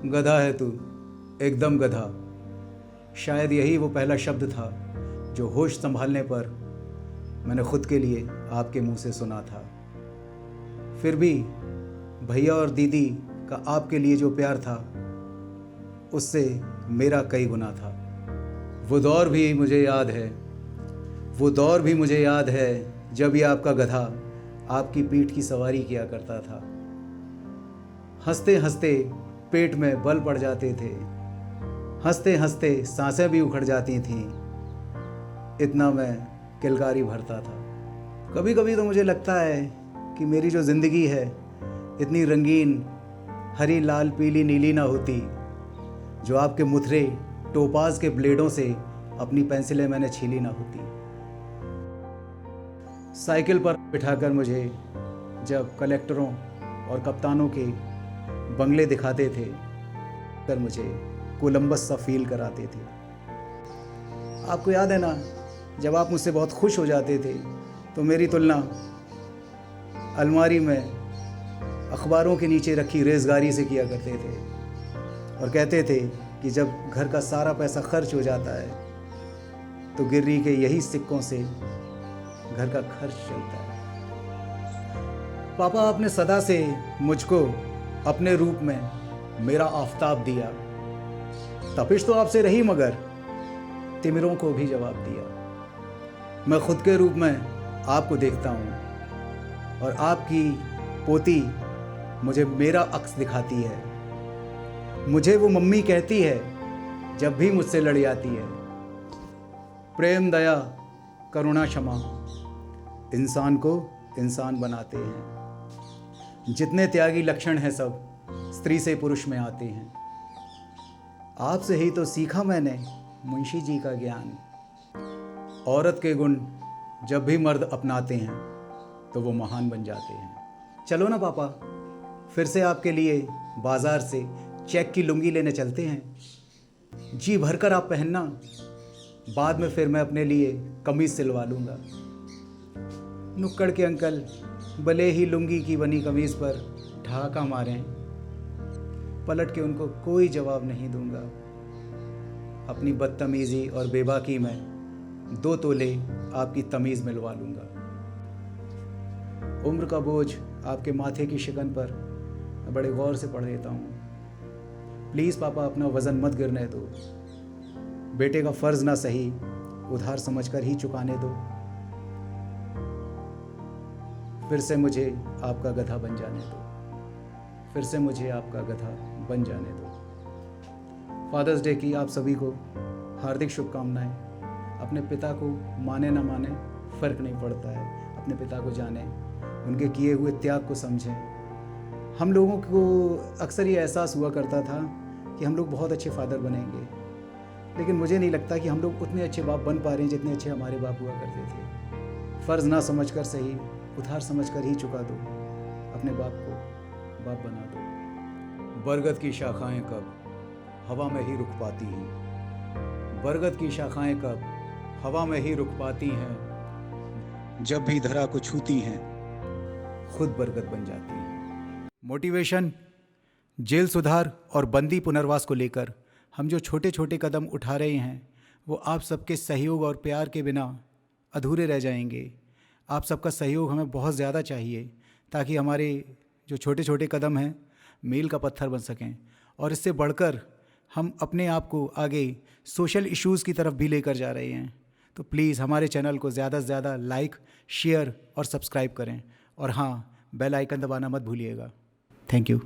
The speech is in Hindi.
गधा है तू, एकदम गधा। शायद यही वो पहला शब्द था जो होश संभालने पर मैंने खुद के लिए आपके मुंह से सुना था। फिर भी भैया और दीदी का आपके लिए जो प्यार था उससे मेरा कई गुना था। वो दौर भी मुझे याद है, वो दौर भी मुझे याद है जब ये आपका गधा आपकी पीठ की सवारी किया करता था। हंसते हंसते पेट में बल पड़ जाते थे, हंसते हंसते सांसें भी उखड़ जाती थीं, इतना मैं किलकारी भरता था। कभी कभी तो मुझे लगता है कि मेरी जो ज़िंदगी है इतनी रंगीन हरी लाल पीली नीली ना होती जो आपके मुथरे टोपाज के ब्लेडों से अपनी पेंसिलें मैंने छीली ना होती। साइकिल पर बिठाकर मुझे जब कलेक्टरों और कप्तानों के बंगले दिखाते थे कर मुझे कोलंबस सा फील कराते थे। आपको याद है ना, जब आप मुझसे बहुत खुश हो जाते थे तो मेरी तुलना अलमारी में अखबारों के नीचे रखी रेज़गारी से किया करते थे और कहते थे कि जब घर का सारा पैसा खर्च हो जाता है तो गिर्री के यही सिक्कों से घर का खर्च चलता है। पापा, आपने सदा से मुझको अपने रूप में मेरा आफताब दिया। तपिश तो आपसे रही मगर तिमिरों को भी जवाब दिया। मैं खुद के रूप में आपको देखता हूँ और आपकी पोती मुझे मेरा अक्स दिखाती है। मुझे वो मम्मी कहती है जब भी मुझसे लड़ जाती है। प्रेम, दया, करुणा, क्षमा इंसान को इंसान बनाते हैं। जितने त्यागी लक्षण हैं सब स्त्री से पुरुष में आते हैं। आपसे ही तो सीखा मैंने मुंशी जी का ज्ञान। औरत के गुण जब भी मर्द अपनाते हैं तो वो महान बन जाते हैं। चलो ना पापा, फिर से आपके लिए बाजार से चेक की लुंगी लेने चलते हैं। जी भरकर आप पहनना, बाद में फिर मैं अपने लिए कमीज सिलवा लूँगा। नुक्कड़ के अंकल भले ही लुंगी की बनी कमीज पर ढाका मारें, पलट के उनको कोई जवाब नहीं दूंगा। अपनी बदतमीज़ी और बेबाकी में 2 तोले आपकी तमीज़ मिलवा लूँगा। उम्र का बोझ आपके माथे की शिकन पर मैं बड़े गौर से पढ़ देता हूँ। प्लीज़ पापा, अपना वज़न मत गिरने दो। बेटे का फ़र्ज़ ना सही उधार समझकर ही चुकाने दो। फिर से मुझे आपका गधा बन जाने दो, फिर से मुझे आपका गधा बन जाने दो। फादर्स डे की आप सभी को हार्दिक शुभकामनाएं। अपने पिता को माने ना माने फ़र्क नहीं पड़ता है, अपने पिता को जानें, उनके किए हुए त्याग को समझें। हम लोगों को अक्सर ये एहसास हुआ करता था कि हम लोग बहुत अच्छे फादर बनेंगे, लेकिन मुझे नहीं लगता कि हम लोग उतने अच्छे बाप बन पा रहे हैं जितने अच्छे हमारे बाप हुआ करते थे। फ़र्ज़ ना समझकर सही उधार समझकर ही चुका दो, अपने बाप को बाप बना दो। बरगद की शाखाएं कब हवा में ही रुक पाती हैं, बरगद की शाखाएं कब हवा में ही रुक पाती हैं, जब भी धरा को छूती हैं खुद बरगद बन जाती हैं। मोटिवेशन, जेल सुधार और बंदी पुनर्वास को लेकर हम जो छोटे छोटे कदम उठा रहे हैं वो आप सबके सहयोग और प्यार के बिना अधूरे रह जाएंगे। आप सबका सहयोग हमें बहुत ज़्यादा चाहिए ताकि हमारे जो छोटे छोटे कदम हैं मील का पत्थर बन सकें और इससे बढ़कर हम अपने आप को आगे सोशल इश्यूज़ की तरफ भी लेकर जा रहे हैं। तो प्लीज़ हमारे चैनल को ज़्यादा से ज़्यादा लाइक, शेयर और सब्सक्राइब करें और हाँ, बेल आइकन दबाना मत भूलिएगा। Thank you.